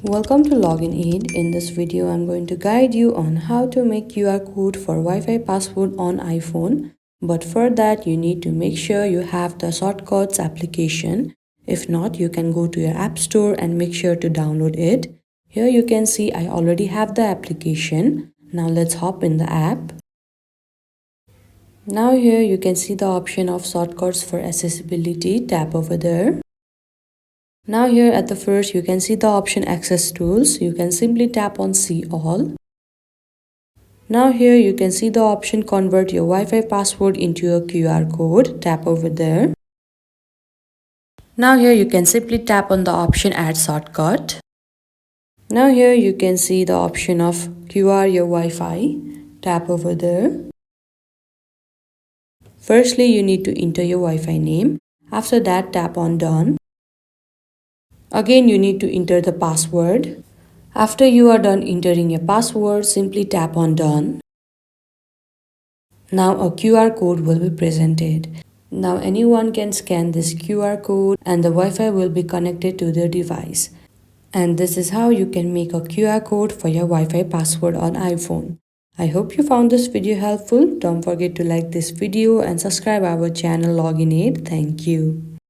Welcome to Login Aid. In this video, I'm going to guide you on how to make QR code for Wi-Fi password on iPhone. But for that, you need to make sure you have the shortcuts application. If not, you can go to your app store and make sure to download it. Here you can see I already have the application. Now let's hop in the app. Now here you can see the option of shortcuts for accessibility. Tap over there. Now here at the first you can see the option access tools. You can simply tap on see all. Now here you can see the option convert your Wi-Fi password into a QR code. Tap over there. Now here you can simply tap on the option add shortcut. Now here you can see the option of QR your Wi-Fi. Tap over there. Firstly you need to enter your Wi-Fi name. After that tap on done. Again, you need to enter the password. After you are done entering your password, simply tap on done. Now a QR code will be presented. Now anyone can scan this QR code and the Wi-Fi will be connected to their device. And this is how you can make a QR code for your Wi-Fi password on iPhone. I hope you found this video helpful. Don't forget to like this video and subscribe our channel Login Aid. Thank you.